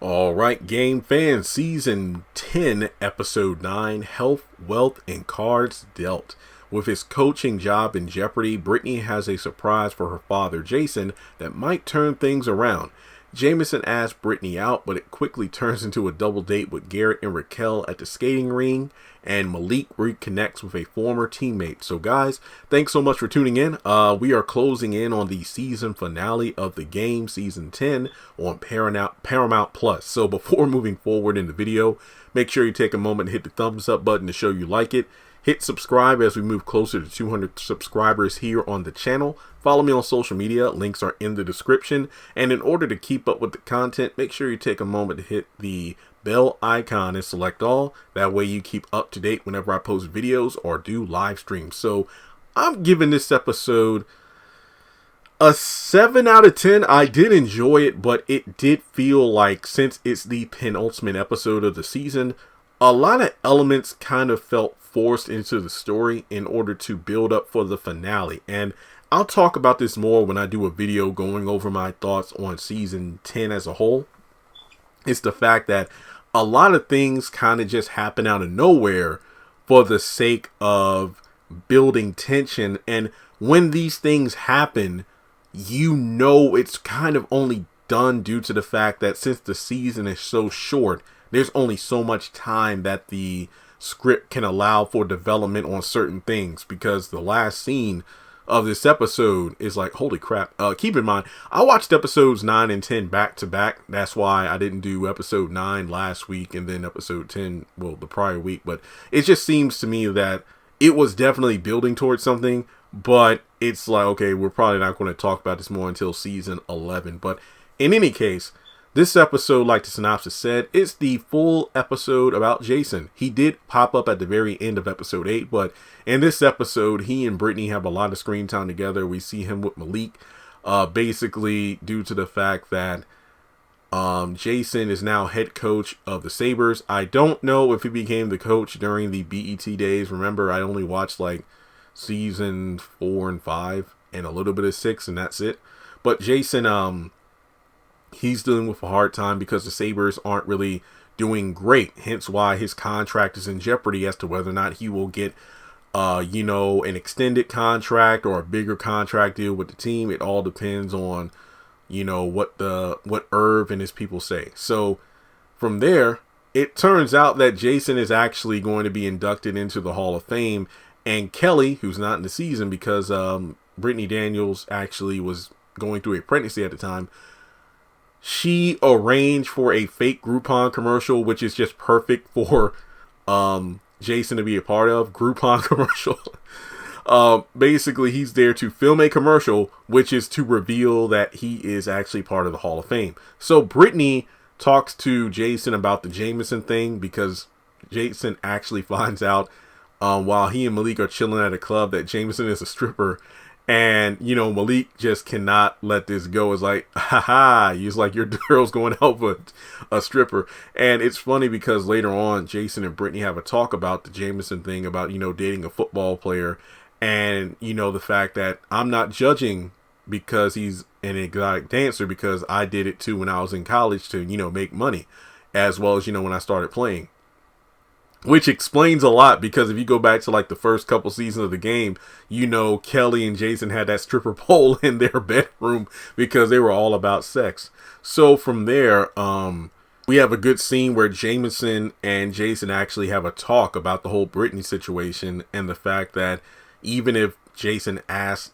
All right, game fans, season 10, episode 9, Health, Wealth, and Cards Dealt. With his coaching job in jeopardy, Brittany has a surprise for her father, Jason, that might turn things around. Jameson asks Brittany out, but it quickly turns into a double date with Garrett and Raquel at the skating ring, and Malik reconnects with a former teammate. So guys, thanks so much for tuning in. We are closing in on the season finale of the game, season 10, on Paramount Plus. So before moving forward in the video, make sure you take a moment to hit the thumbs up button to show you like it. Hit subscribe as we move closer to 200 subscribers here on the channel. Follow me on social media. Links are in the description. And in order to keep up with the content, make sure you take a moment to hit the bell icon and select all. That way you keep up to date whenever I post videos or do live streams. So I'm giving this episode a 7 out of 10. I did enjoy it, but it did feel like, since it's the penultimate episode of the season, a lot of elements kind of felt forced into the story in order to build up for the finale. And I'll talk about this more when I do a video going over my thoughts on season 10 as a whole. It's the fact that a lot of things kind of just happen out of nowhere for the sake of building tension. And when these things happen, you know it's kind of only done due to the fact that since the season is so short, there's only so much time that the script can allow for development on certain things, because the last scene of this episode is like, holy crap. Keep in mind, I watched episodes 9 and 10 back to back. That's why I didn't do episode 9 last week and then episode 10, well, the prior week. But it just seems to me that it was definitely building towards something, but it's like, okay, we're probably not going to talk about this more until season 11. But in any case, this episode, like the synopsis said, is the full episode about Jason. He did pop up at the very end of episode 8, but in this episode, he and Brittany have a lot of screen time together. We see him with Malik, basically due to the fact that Jason is now head coach of the Sabres. I don't know if he became the coach during the BET days. Remember, I only watched like season 4 and 5 and a little bit of 6, and that's it. But Jason, he's dealing with a hard time because the Sabres aren't really doing great. Hence why his contract is in jeopardy as to whether or not he will get, an extended contract or a bigger contract deal with the team. It all depends on, what Irv and his people say. So from there, it turns out that Jason is actually going to be inducted into the Hall of Fame. And Kelly, who's not in the season because Brittany Daniels actually was going through a pregnancy at the time, she arranged for a fake Groupon commercial, which is just perfect for Jason to be a part of. Groupon commercial. Basically, he's there to film a commercial, which is to reveal that he is actually part of the Hall of Fame. So Brittany talks to Jason about the Jameson thing, because Jason actually finds out while he and Malik are chilling at a club that Jameson is a stripper. And, Malik just cannot let this go. It's like, haha, he's like, your girl's going out with a stripper. And it's funny because later on, Jason and Brittany have a talk about the Jameson thing, about, dating a football player. And, the fact that I'm not judging because he's an exotic dancer, because I did it too when I was in college to, make money, as well as, when I started playing. Which explains a lot, because if you go back to like the first couple seasons of the game, Kelly and Jason had that stripper pole in their bedroom because they were all about sex. So from there, we have a good scene where Jameson and Jason actually have a talk about the whole Brittany situation, and the fact that even if Jason asked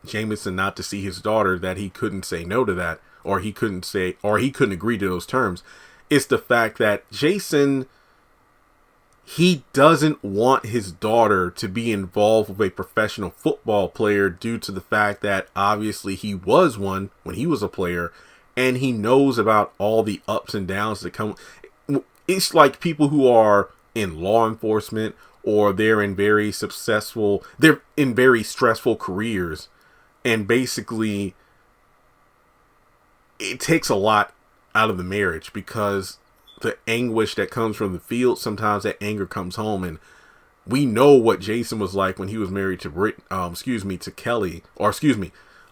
Jameson not to see his daughter, that he couldn't say no to that, or he couldn't agree to those terms. It's the fact that Jason, he doesn't want his daughter to be involved with a professional football player, due to the fact that obviously he was one when he was a player, and he knows about all the ups and downs that come. It's like people who are in law enforcement, or they're in very stressful careers, and basically it takes a lot out of the marriage, because the anguish that comes from the field, sometimes that anger comes home. And we know what Jason was like when he was married to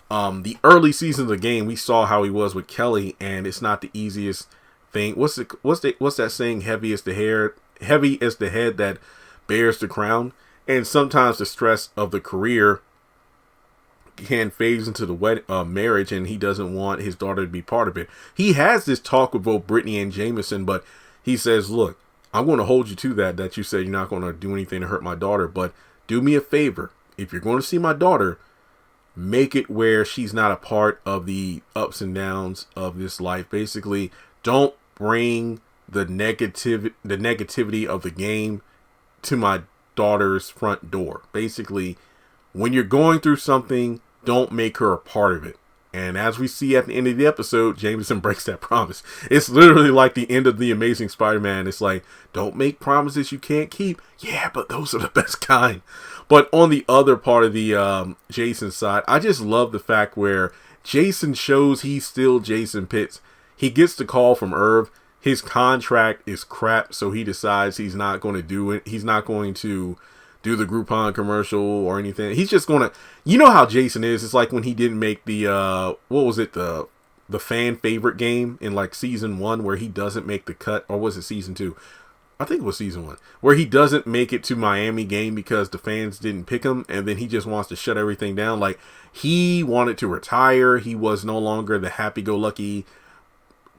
the early seasons of the game, we saw how he was with Kelly, and it's not the easiest thing. What's that saying? Heavy is the head that bears the crown. And sometimes the stress of the career can phase into the marriage, and he doesn't want his daughter to be part of it. He has this talk with both Brittany and Jameson, but he says, look, I'm going to hold you to that you said you're not going to do anything to hurt my daughter, but do me a favor. If you're going to see my daughter, make it where she's not a part of the ups and downs of this life. Basically, don't bring the negativity of the game to my daughter's front door. Basically, when you're going through something, don't make her a part of it. And as we see at the end of the episode, Jameson breaks that promise. It's literally like the end of The Amazing Spider-Man. It's like, don't make promises you can't keep. Yeah, but those are the best kind. But on the other part of the Jason side, I just love the fact where Jason shows he's still Jason Pitts. He gets the call from Irv. His contract is crap, so he decides he's not going to do it. He's not going to do the Groupon commercial or anything. He's just going to, you know how Jason is. It's like when he didn't make the, what was it? The fan favorite game in like season 1 where he doesn't make the cut, or was it season 2? I think it was season 1 where he doesn't make it to Miami game because the fans didn't pick him. And then he just wants to shut everything down. Like, he wanted to retire. He was no longer the happy-go-lucky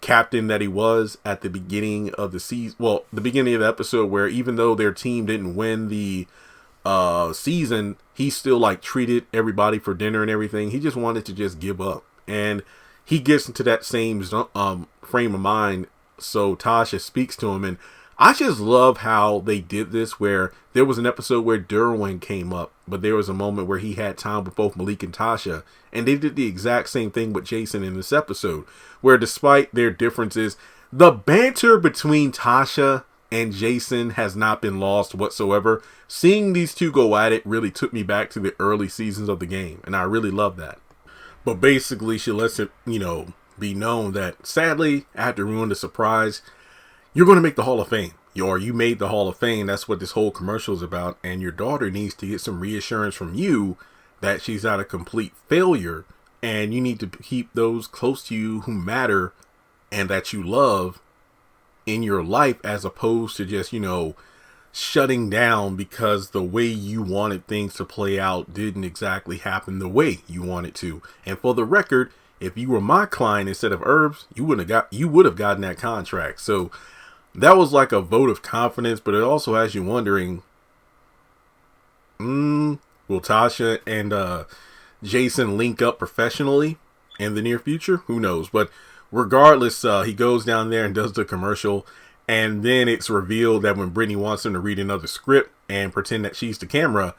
captain that he was at the beginning of the season. Well, the beginning of the episode, where even though their team didn't win the season, he still like treated everybody for dinner and everything. He just wanted to just give up, and he gets into that same frame of mind. So Tasha speaks to him, and I just love how they did this, where there was an episode where Derwin came up, but there was a moment where he had time with both Malik and Tasha, and they did the exact same thing with Jason in this episode, where despite their differences, the banter between Tasha and Jason has not been lost whatsoever. Seeing these two go at it really took me back to the early seasons of the game, and I really love that. But basically, she lets it, be known that sadly, I had to ruin the surprise. You're going to make the Hall of Fame. You made the Hall of Fame. That's what this whole commercial is about. And your daughter needs to get some reassurance from you that she's not a complete failure. And you need to keep those close to you who matter and that you love in your life, as opposed to just, shutting down because the way you wanted things to play out didn't exactly happen the way you wanted to. And for the record, if you were my client instead of Herb's, you would have gotten that contract. So that was like a vote of confidence, but it also has you wondering, will Tasha and Jason link up professionally in the near future? Who knows? But regardless, he goes down there and does the commercial, and then it's revealed that when Brittany wants him to read another script and pretend that she's the camera,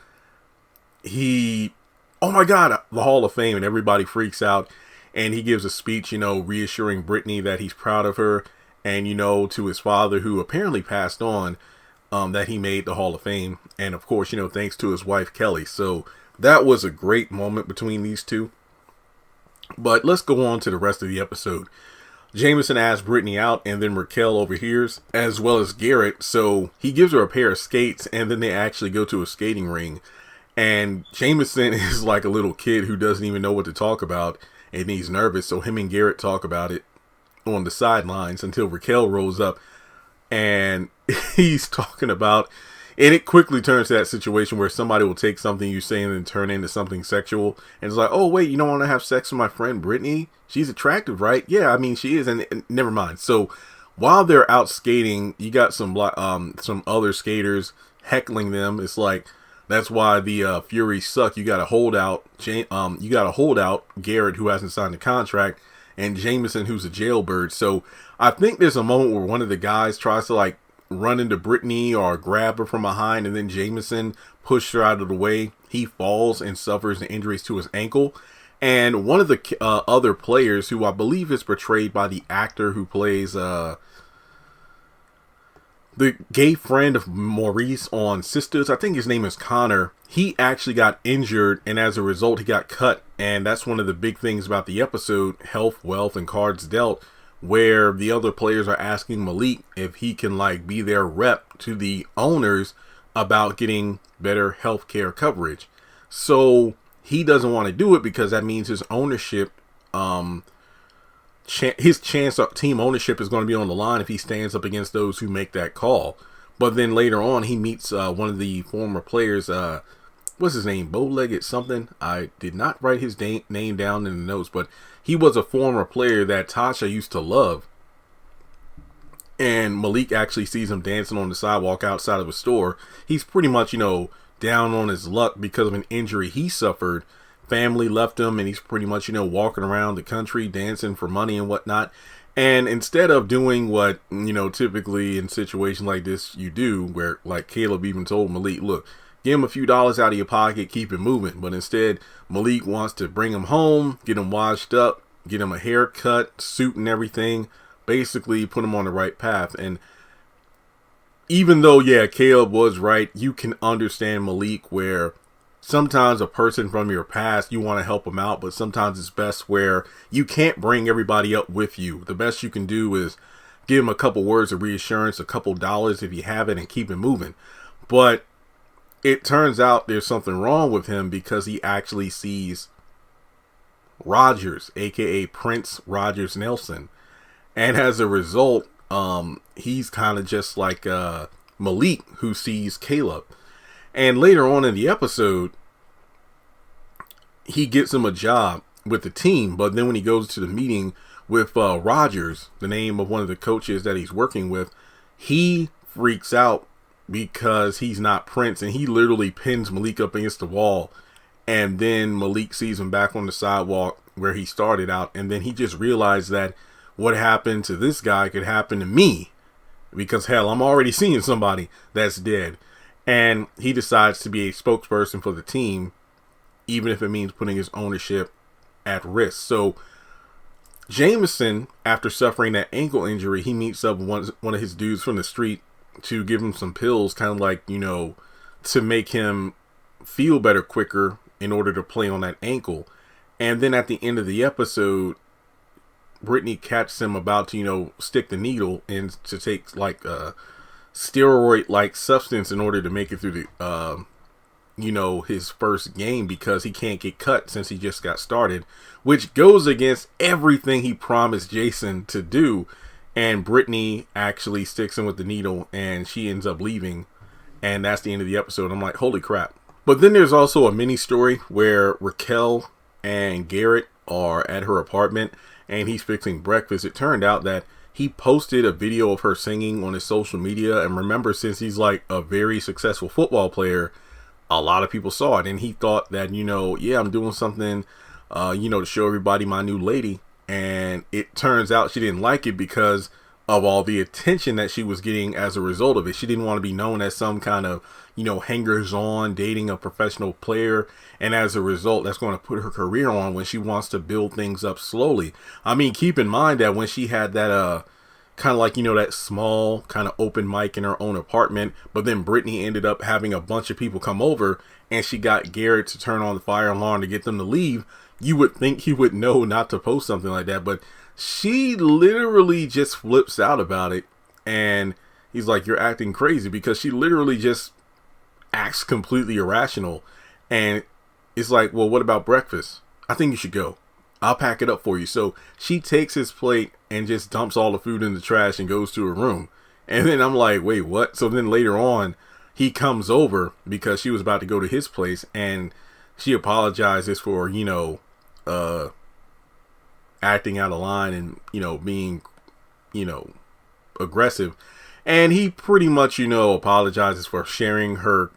oh my God, the Hall of Fame, and everybody freaks out, and he gives a speech, reassuring Brittany that he's proud of her, and, to his father, who apparently passed on, that he made the Hall of Fame, and of course, thanks to his wife, Kelly. So that was a great moment between these two. But let's go on to the rest of the episode. Jameson asks Brittany out, and then Raquel overhears, as well as Garrett. So he gives her a pair of skates, and then they actually go to a skating ring. And Jameson is like a little kid who doesn't even know what to talk about, and he's nervous. So him and Garrett talk about it on the sidelines until Raquel rolls up, and he's talking about, and it quickly turns to that situation where somebody will take something you say and then turn into something sexual. And it's like, oh, wait, you don't want to have sex with my friend Brittany? She's attractive, right? Yeah, I mean, she is. And never mind. So while they're out skating, you got some other skaters heckling them. It's like, that's why the Furies suck. You got to hold out. Garrett, who hasn't signed the contract, and Jameson, who's a jailbird. So I think there's a moment where one of the guys tries to run into Brittany or grab her from behind, and then Jameson pushed her out of the way. He falls and suffers injuries to his ankle. And one of the other players, who I believe is portrayed by the actor who plays the gay friend of Maurice on Sisters, I think his name is Connor, he actually got injured, and as a result he got cut. And that's one of the big things about the episode, Health, Wealth, and Cards Dealt, where the other players are asking Malik if he can be their rep to the owners about getting better healthcare coverage. So he doesn't want to do it because that means his ownership, his chance of team ownership is going to be on the line if he stands up against those who make that call. But then later on, he meets one of the former players. What's his name? Bow-legged something. I did not write his name down in the notes, but he was a former player that Tasha used to love. And Malik actually sees him dancing on the sidewalk outside of a store. He's pretty much, down on his luck because of an injury he suffered. Family left him, and he's pretty much, walking around the country dancing for money and whatnot. And instead of doing what, typically in situations like this you do, where like Caleb even told Malik, look, give him a few dollars out of your pocket, keep it moving. But instead, Malik wants to bring him home, get him washed up, get him a haircut, suit and everything, basically put him on the right path. And even though, yeah, Caleb was right, you can understand Malik where sometimes a person from your past, you want to help them out, but sometimes it's best where you can't bring everybody up with you. The best you can do is give them a couple words of reassurance, a couple dollars if you have it, and keep it moving. But it turns out there's something wrong with him because he actually sees Rogers, aka Prince Rogers Nelson. And as a result, he's kind of just like Malik, who sees Caleb. And later on in the episode, he gets him a job with the team. But then when he goes to the meeting with Rogers, the name of one of the coaches that he's working with, he freaks out because he's not Prince. And he literally pins Malik up against the wall. And then Malik sees him back on the sidewalk where he started out. And then he just realized that what happened to this guy could happen to me. Because, hell, I'm already seeing somebody that's dead. And he decides to be a spokesperson for the team, even if it means putting his ownership at risk. So Jameson, after suffering that ankle injury, he meets up with one of his dudes from the street to give him some pills, kind of like, to make him feel better quicker in order to play on that ankle. And then at the end of the episode, Brittany catches him about to, stick the needle in to take like a steroid-like substance in order to make it through the, his first game because he can't get cut since he just got started, which goes against everything he promised Jason to do. And Brittany actually sticks him with the needle and she ends up leaving. And that's the end of the episode. I'm like, holy crap. But then there's also a mini story where Raquel and Garrett are at her apartment and he's fixing breakfast. It turned out that he posted a video of her singing on his social media. And remember, since he's like a very successful football player, a lot of people saw it. And he thought that, yeah, I'm doing something, to show everybody my new lady. And it turns out she didn't like it because of all the attention that she was getting as a result of it. She didn't want to be known as some kind of, hangers-on dating a professional player. And as a result, that's going to put her career on when she wants to build things up slowly. I mean, keep in mind that when she had that, kind of like, that small kind of open mic in her own apartment, but then Brittany ended up having a bunch of people come over and she got Garrett to turn on the fire alarm to get them to leave. You would think he would know not to post something like that, but she literally just flips out about it. And he's like, you're acting crazy, because she literally just acts completely irrational. And it's like, well, what about breakfast? I think you should go. I'll pack it up for you. So she takes his plate and just dumps all the food in the trash and goes to her room. And then I'm like, wait, what? So then later on, he comes over because she was about to go to his place and she apologizes for, acting out of line and, being, aggressive. And he pretty much, apologizes for sharing her,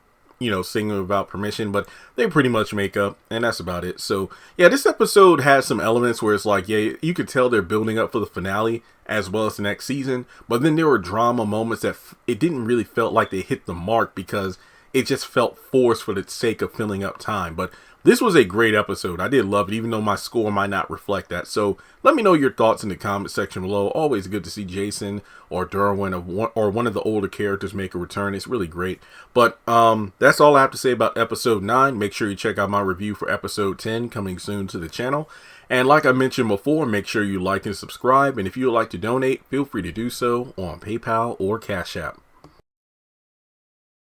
singing without permission, but they pretty much make up, and that's about it. So yeah, this episode has some elements where it's like, yeah, you could tell they're building up for the finale as well as the next season, but then there were drama moments that it didn't really felt like they hit the mark because it just felt forced for the sake of filling up time. But this was a great episode. I did love it, even though my score might not reflect that. So let me know your thoughts in the comment section below. Always good to see Jason or Derwin or one of the older characters make a return. It's really great. But that's all I have to say about episode 9. Make sure you check out my review for episode 10 coming soon to the channel. And like I mentioned before, make sure you like and subscribe. And if you would like to donate, feel free to do so on PayPal or Cash App.